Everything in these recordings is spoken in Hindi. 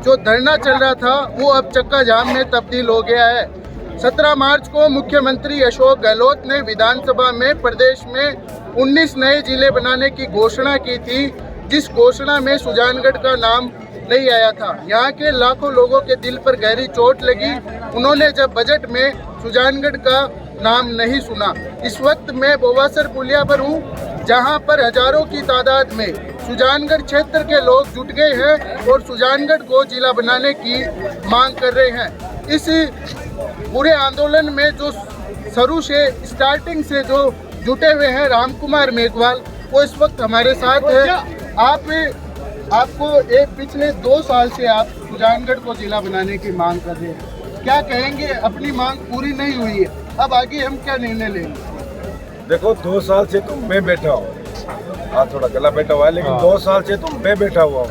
जो धरना चल रहा था वो अब चक्का जाम में तब्दील हो गया है। 17 मार्च को मुख्यमंत्री अशोक गहलोत ने विधानसभा में प्रदेश में 19 नए जिले बनाने की घोषणा की थी, जिस घोषणा में सुजानगढ़ का नाम नहीं आया था। यहाँ के लाखों लोगों के दिल पर गहरी चोट लगी। उन्होंने जब बजट में सुजानगढ़ का नाम नहीं सुना। इस वक्त मैं बोवासर पुलिया पर हूँ, जहाँ पर हजारों की तादाद में सुजानगढ़ क्षेत्र के लोग जुट गए हैं और सुजानगढ़ को जिला बनाने की मांग कर रहे हैं। इस पूरे आंदोलन में जो शुरू से स्टार्टिंग से जो जुटे हुए हैं रामकुमार मेघवाल, वो इस वक्त हमारे साथ है। आपको एक पिछले 2 साल से आप सुजानगढ़ को जिला बनाने की मांग कर रहे हैं, क्या कहेंगे? अपनी मांग पूरी नहीं हुई है, अब आगे हम क्या निर्णय लेंगे? देखो 2 साल से तो मैं बैठा हूँ, आज थोड़ा गला बैठा हुआ है, लेकिन 2 साल से तो मैं बैठा हुआ हूँ।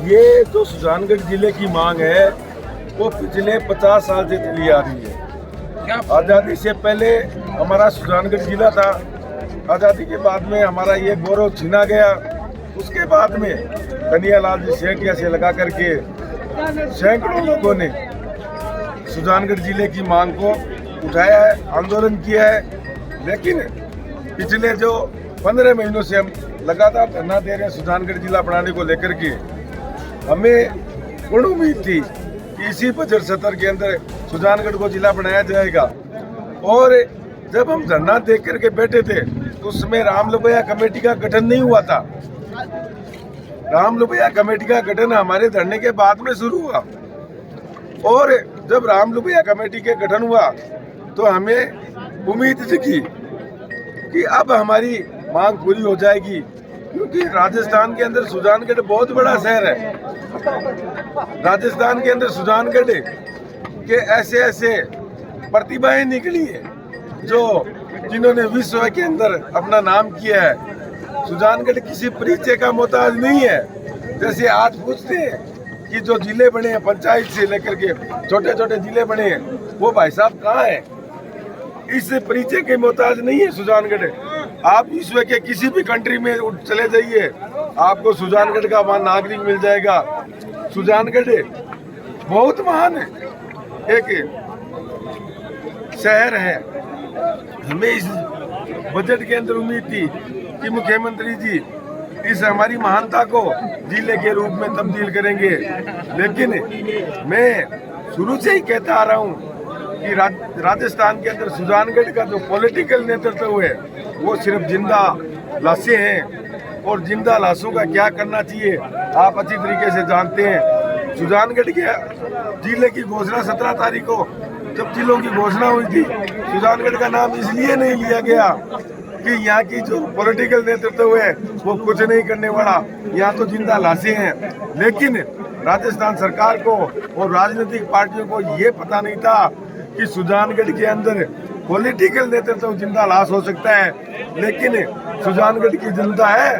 ये जो सुजानगढ़ जिले की मांग है वो पिछले 50 साल से चली आ रही है। आज़ादी से पहले हमारा सुजानगढ़ जिला था, आज़ादी के बाद में हमारा ये गौरव छीना गया। उसके बाद में कन्हैयालाल जी सेठिया से लगा करके सैकड़ों लोगों ने सुजानगढ़ जिले की मांग को उठाया है, आंदोलन किया है। लेकिन पिछले जो 15 महीनों से हम लगातार धरना दे रहे हैं सुजानगढ़ जिला बनाने को लेकर के। हमें पूर्ण उम्मीद थी कि इसी बजट सत्र के अंदर सुजानगढ़ को जिला बनाया जाएगा। और जब हम धरना दे करके बैठे थे तो उसमें रामलुबैया कमेटी का गठन नहीं हुआ था। रामलुबैया कमेटी का गठन हमारे धरने के बाद में शुरू हुआ। और जब रामलुबैया कमेटी के गठन हुआ तो हमें उम्मीद थी कि अब हमारी मांग पूरी हो जाएगी, क्योंकि राजस्थान के अंदर सुजानगढ़ बहुत बड़ा शहर है। राजस्थान के अंदर सुजानगढ़ के ऐसे ऐसे प्रतिभाएं निकली है जिन्होंने विश्व के अंदर अपना नाम किया है। सुजानगढ़ किसी परिचय का मोहताज नहीं है। जैसे आज पूछते हैं कि जो जिले बने हैं पंचायत से लेकर के छोटे छोटे जिले बने हैं, वो भाई साहब कहाँ हैं? इस परिचय के मोहताज नहीं है सुजानगढ़। आप विश्व के किसी भी कंट्री में चले जाइए, आपको सुजानगढ़ का वहाँ नागरिक मिल जाएगा। सुजानगढ़ बहुत महान है, एक शहर है। हमें इस बजट के अंदर उम्मीद थी कि मुख्यमंत्री जी इस हमारी महानता को जिले के रूप में तब्दील करेंगे। लेकिन मैं शुरू से ही कहता आ रहा हूँ कि राजस्थान के अंदर सुजानगढ़ का जो पॉलिटिकल नेतृत्व है वो सिर्फ जिंदा लाशें हैं, और जिंदा लाशों का क्या करना चाहिए आप अच्छी तरीके से जानते हैं। सुजानगढ़ के जिले की घोषणा 17 तारीख को जब जिलों की घोषणा हुई थी, सुजानगढ़ का नाम इसलिए नहीं लिया गया कि यहाँ की जो पॉलिटिकल नेतृत्व है वो कुछ नहीं करने वाला, यहाँ तो जिंदा लाशें हैं। लेकिन राजस्थान सरकार को और राजनीतिक पार्टियों को ये पता नहीं था कि सुजानगढ़ के अंदर पॉलिटिकल नेतृत्व जिंदा लाश हो सकता है। लेकिन सुजानगढ़ की जनता है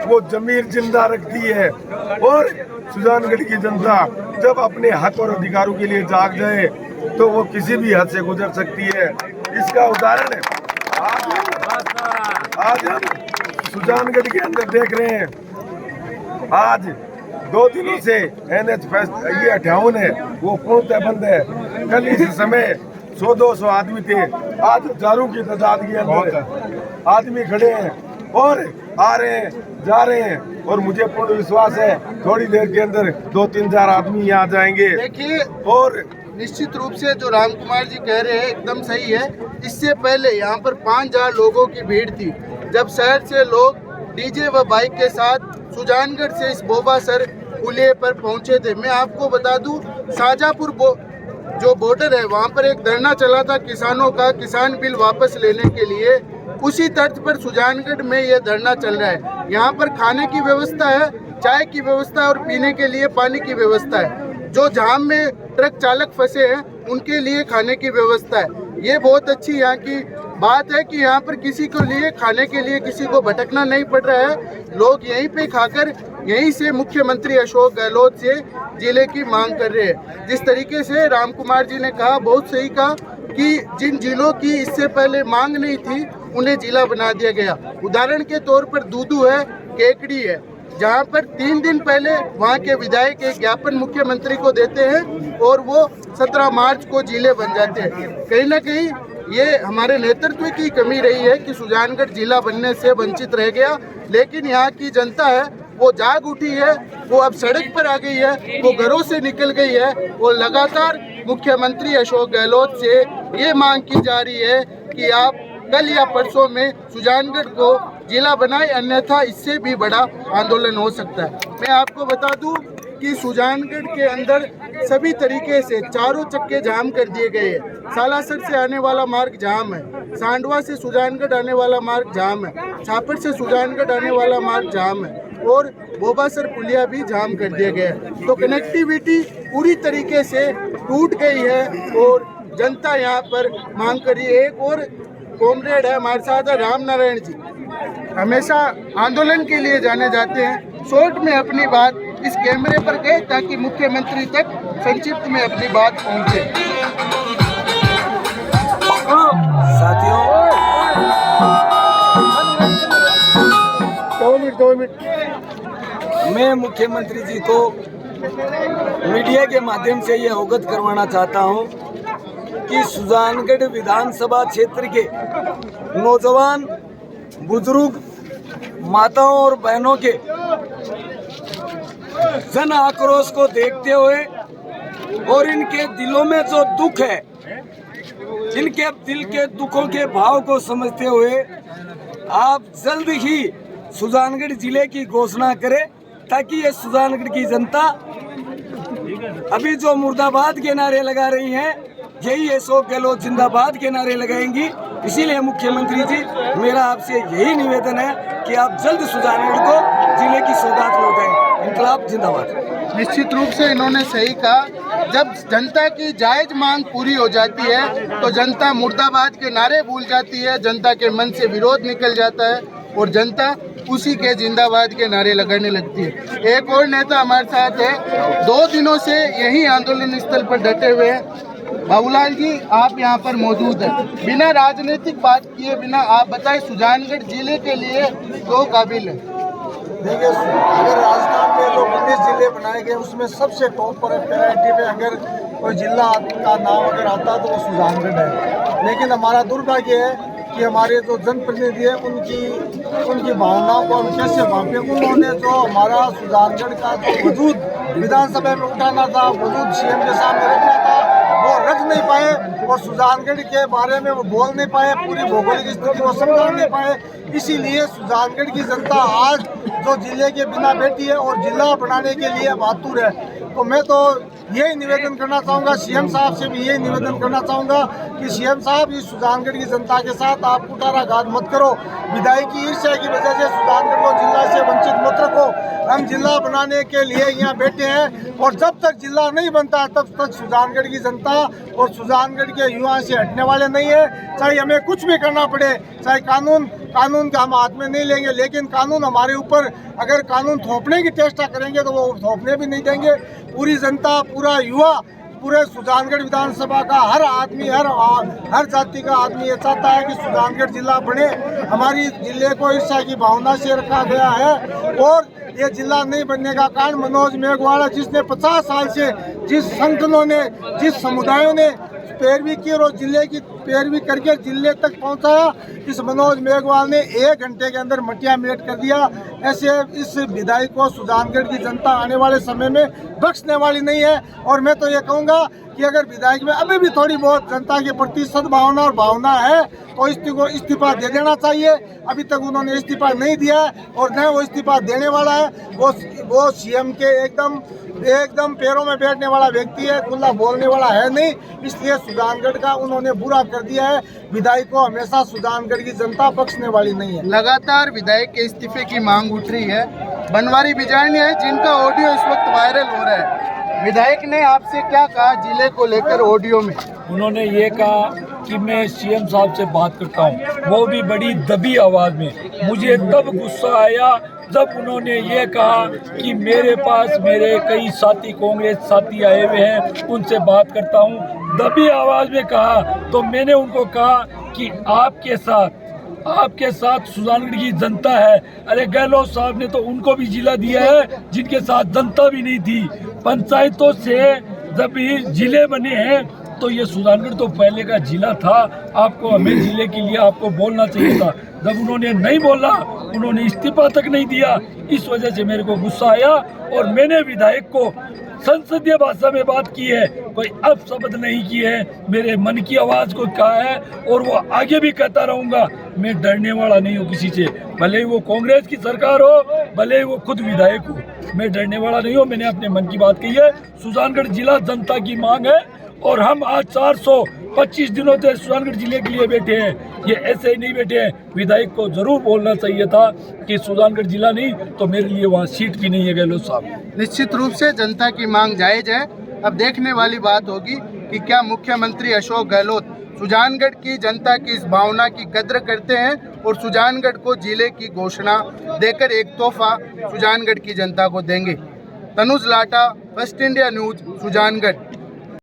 वो जमीर जिंदा रखती है, और सुजानगढ़ की जनता जब अपने हक और अधिकारों के लिए जाग जाए तो वो किसी भी हद से गुजर सकती है। इसका उदाहरण है आज हम सुजानगढ़ के अंदर देख रहे हैं। आज 2 दिनों से NH ये 58 है वो पूर्णतः बंद है। कल इस समय 100-200 आदमी थे, आज हजारों की तादाद के अंदर आदमी खड़े हैं और आ रहे हैं जा रहे हैं। और मुझे पूर्ण विश्वास है थोड़ी देर के अंदर 2-3 आदमी यहाँ जाएंगे। देखिए, और निश्चित रूप से जो रामकुमार जी कह रहे हैं एकदम सही है। इससे पहले यहाँ पर 5000 लोगों की भीड़ थी, जब शहर से लोग डीजे व बाइक के साथ सुजानगढ़ से इस बोवासर पुलिये पर पहुँचे थे। मैं आपको बता दूं, शाहजहाँपुर जो बॉर्डर है वहाँ पर एक धरना चला था किसानों का, किसान बिल वापस लेने के लिए। उसी तर्ज पर सुजानगढ़ में ये धरना चल रहा है। यहाँ पर खाने की व्यवस्था है, चाय की व्यवस्था है और पीने के लिए पानी की व्यवस्था है। जो जाम में ट्रक चालक फंसे हैं उनके लिए खाने की व्यवस्था है। ये बहुत अच्छी यहाँ की बात है कि यहाँ पर किसी को लिए खाने के लिए किसी को भटकना नहीं पड़ रहा है। लोग यहीं पे खाकर यहीं से मुख्यमंत्री अशोक गहलोत से जिले की मांग कर रहे हैं। जिस तरीके से रामकुमार जी ने कहा, बहुत सही कहा कि जिन जिलों की इससे पहले मांग नहीं थी उन्हें जिला बना दिया गया। उदाहरण के तौर पर दूदू है, केकड़ी है, जहां पर 3 दिन पहले वहां के विधायक एक ज्ञापन मुख्यमंत्री को देते हैं और वो 17 मार्च को जिले बन जाते हैं। कहीं ना कहीं ये हमारे नेतृत्व की कमी रही है कि सुजानगढ़ जिला बनने से वंचित रह गया, लेकिन यहाँ की जनता है वो जाग उठी है, वो अब सड़क पर आ गई है, वो घरों से निकल गई है और लगातार मुख्यमंत्री अशोक गहलोत से ये मांग की जा रही है कि आप कल या परसों में सुजानगढ़ को जिला बनाए, अन्यथा इससे भी बड़ा आंदोलन हो सकता है। मैं आपको बता दूं कि सुजानगढ़ के अंदर सभी तरीके से चारों चक्के जाम कर दिए गए हैं। सालासर से आने वाला मार्ग जाम है, सांडवा से सुजानगढ़ आने वाला मार्ग जाम है, छापर से सुजानगढ़ आने वाला मार्ग जाम है और बोबासर पुलिया भी जाम कर दिया गया है। तो कनेक्टिविटी पूरी तरीके से टूट गई है और जनता यहाँ पर मांग कर रही है। एक और कॉमरेड है हमारे साथ, राम नारायण जी, हमेशा आंदोलन के लिए जाने जाते हैं। शॉर्ट में अपनी बात इस कैमरे पर कहे ताकि मुख्यमंत्री तक संक्षिप्त में अपनी बात पहुंचे। साथियों, 2 मिनट मैं मुख्यमंत्री जी को मीडिया के माध्यम से ये अवगत करवाना चाहता हूँ कि सुजानगढ़ विधानसभा क्षेत्र के नौजवान, बुजुर्ग, माताओं और बहनों के जन आक्रोश को देखते हुए और इनके दिलों में जो दुख है, इनके दिल के दुखों के भाव को समझते हुए आप जल्द ही सुजानगढ़ जिले की घोषणा करें, ताकि ये सुजानगढ़ की जनता अभी जो मुर्दाबाद के नारे लगा रही है, यही अशोक गहलोत जिंदाबाद के नारे लगाएंगी। इसीलिए मुख्यमंत्री जी, मेरा आपसे यही निवेदन है कि आप जल्द सुजानगढ़ को जिले की सौगात लौटाएं। इनकलाब जिंदाबाद। निश्चित रूप से इन्होंने सही कहा, जब जनता की जायज मांग पूरी हो जाती है तो जनता मुर्दाबाद के नारे भूल जाती है, जनता के मन से विरोध निकल जाता है और जनता उसी के जिंदाबाद के नारे लगाने लगती है। एक और नेता हमारे साथ है, 2 दिनों से यही आंदोलन स्थल पर डटे हुए हैं। बाबूलाल जी, आप यहाँ पर मौजूद हैं, बिना राजनीतिक बात किए बिना आप बताएं सुजानगढ़ जिले के लिए दो काबिल है। देखिए, अगर राजस्थान में जो 19 जिले बनाए गए उसमें सबसे टॉप पर प्रायोरिटी में अगर कोई जिला का नाम अगर आता तो वो सुजानगढ़ है। लेकिन हमारा दुर्भाग्य है कि हमारे जो जनप्रतिनिधि है उनकी भावनाओं को हम कैसे भापें। उन्होंने जो हमारा सुजानगढ़ का जो वजूद विधानसभा में उठाना था, वजूद सीएम के सामने रखना था, वो रख नहीं पाए और सुजानगढ़ के बारे में वो बोल नहीं पाए, पूरी भौगोलिक स्थिति को समझा नहीं पाए। इसीलिए सुजानगढ़ की जनता आज जो जिले के बिना बैठी है और जिला बनाने के लिए आतुर है। तो मैं तो यही निवेदन करना चाहूँगा, सीएम साहब से भी यही निवेदन करना चाहूँगा कि सीएम साहब इस सुजानगढ़ की जनता के साथ आप कुठाराघात मत करो, विधायक की ईर्ष्या की वजह से सुजानगढ़ को जिला से वंचित मत रखो। हम जिला बनाने के लिए यहाँ बैठे हैं और जब तक जिला नहीं बनता तब तक सुजानगढ़ की जनता और सुजानगढ़ के युवा से हटने वाले नहीं है। चाहे हमें कुछ भी करना पड़े, चाहे कानून का हम हाथ में नहीं लेंगे, लेकिन कानून हमारे ऊपर अगर कानून थोपने की चेष्टा करेंगे तो वो थोपने भी नहीं देंगे। पूरी जनता, पूरा युवा, पूरे सुजानगढ़ विधानसभा का हर आदमी, हर जाति का आदमी ये चाहता है कि सुजानगढ़ जिला बने। हमारी जिले को ईर्ष्या की भावना से रखा गया है और ये जिला नहीं बनने का कारण मनोज मेघवाल, जिसने 50 साल से जिस संगठनों ने, जिस समुदायों ने पैरवी की और जिले की पैरवी करके जिले तक पहुंचाया, इस मनोज मेघवाल ने 1 घंटे के अंदर मटिया मेट कर दिया। ऐसे इस विधायक को सुजानगढ़ की जनता आने वाले समय में बख्शने वाली नहीं है। और मैं तो ये कहूँगा कि अगर विधायक में अभी भी थोड़ी बहुत जनता के प्रति सद्भावना और भावना है तो इसको इस्तीफा दे देना चाहिए। अभी तक उन्होंने इस्तीफा नहीं दिया है और न वो इस्तीफा देने वाला है। वो सीएम के एकदम पैरों में बैठने वाला व्यक्ति है, खुला बोलने वाला है नहीं। इसलिए सुजानगढ़ का उन्होंने बुरा कर दिया है। विधायक को हमेशा सुजानगढ़ की जनता बख्शने वाली नहीं है। लगातार विधायक के इस्तीफे की मांग उठ रही है। बनवारी बिजारनी है जिनका ऑडियो इस वक्त वायरल हो रहा है। विधायक ने आपसे क्या कहा जिले को लेकर ऑडियो में? उन्होंने ये कहा कि मैं सीएम साहब से बात करता हूँ, वो भी बड़ी दबी आवाज़ में। मुझे तब गुस्सा आया जब उन्होंने ये कहा कि मेरे पास मेरे कई साथी, कांग्रेस साथी आए हुए हैं, उनसे बात करता हूँ। दबी आवाज़ में कहा तो मैंने उनको कहा कि आपके साथ आपके साथ सुजानगढ़ की जनता है। अरे गहलोत साहब ने तो उनको भी जिला दिया है जिनके साथ जनता भी नहीं थी। पंचायतों से जब भी जिले बने हैं तो ये सुजानगढ़ तो पहले का जिला था। आपको हमें जिले के लिए आपको बोलना चाहिए था। जब उन्होंने नहीं बोला, उन्होंने इस्तीफा तक नहीं दिया, इस वजह से मेरे को गुस्सा आया और मैंने विधायक को संसदीय भाषा में बात की है, कोई अपशब्द नहीं किए है, मेरे मन की आवाज़ को कहा है और वो आगे भी कहता रहूँगा। मैं डरने वाला नहीं हूँ किसी से, भले ही वो कांग्रेस की सरकार हो, भले ही वो खुद विधायक हो, मैं डरने वाला नहीं हूँ। मैंने अपने मन की बात कही है। सुजानगढ़ जिला जनता की मांग है और हम आज 425 दिनों से सुजानगढ़ जिले के लिए बैठे हैं। ये ऐसे ही नहीं बैठे हैं। विधायक को जरूर बोलना चाहिए था कि सुजानगढ़ जिला नहीं तो मेरे लिए वहाँ सीट भी नहीं है गहलोत साहब। निश्चित रूप से जनता की मांग जायज है। अब देखने वाली बात होगी कि क्या मुख्यमंत्री अशोक गहलोत सुजानगढ़ की जनता की इस भावना की कद्र करते हैं और सुजानगढ़ को जिले की घोषणा देकर एक तोहफा सुजानगढ़ की जनता को देंगे। तनुज लाटा, फर्स्ट इंडिया न्यूज, सुजानगढ़।